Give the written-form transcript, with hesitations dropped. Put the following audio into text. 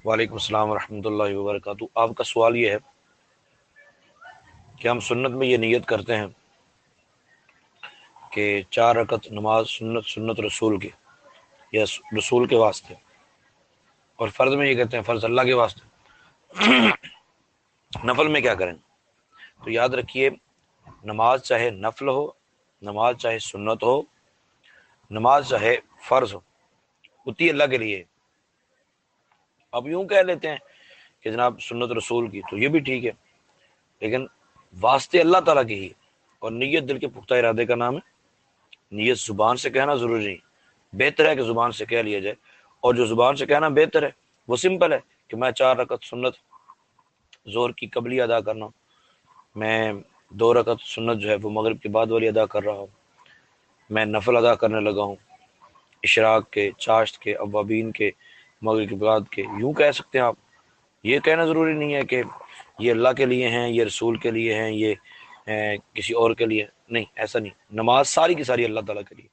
وعلیکم السلام ورحمۃ اللہ وبرکاتہ۔ آپ کا سوال یہ ہے کہ ہم سنت میں یہ نیت کرتے ہیں کہ 4 رکعت نماز سنت رسول کی یا رسول کے واسطے، اور فرض میں یہ کہتے ہیں فرض اللہ کے واسطے، نفل میں کیا کریں؟ تو یاد رکھیے، نماز چاہے نفل ہو، نماز چاہے سنت ہو، نماز چاہے فرض ہو، ہوتی اللہ کے لیے۔ اب یوں کہہ لیتے ہیں کہ جناب سنت رسول کی، تو یہ بھی ٹھیک ہے، لیکن واسطے اللہ تعالیٰ کی ہی، اور نیت دل کے پختہ ارادے کا نام ہے۔ نیت زبان سے کہنا ضروری نہیں، بہتر ہے کہ زبان سے کہہ لیا جائے، اور جو زبان سے کہنا بہتر ہے وہ سمپل ہے کہ میں 4 رکعت سنت ظہر کی قبلی ادا کرنا ہوں، میں 2 رکعت سنت جو ہے وہ مغرب کے بعد والی ادا کر رہا ہوں، میں نفل ادا کرنے لگا ہوں، اشراق کے، چاشت کے، اوابین کے، مغرب کے بعد کے، یوں کہہ سکتے ہیں آپ۔ یہ کہنا ضروری نہیں ہے کہ یہ اللہ کے لیے ہیں، یہ رسول کے لیے ہیں، یہ کسی اور کے لیے نہیں، ایسا نہیں، نماز ساری کی ساری اللہ تعالیٰ کے لیے۔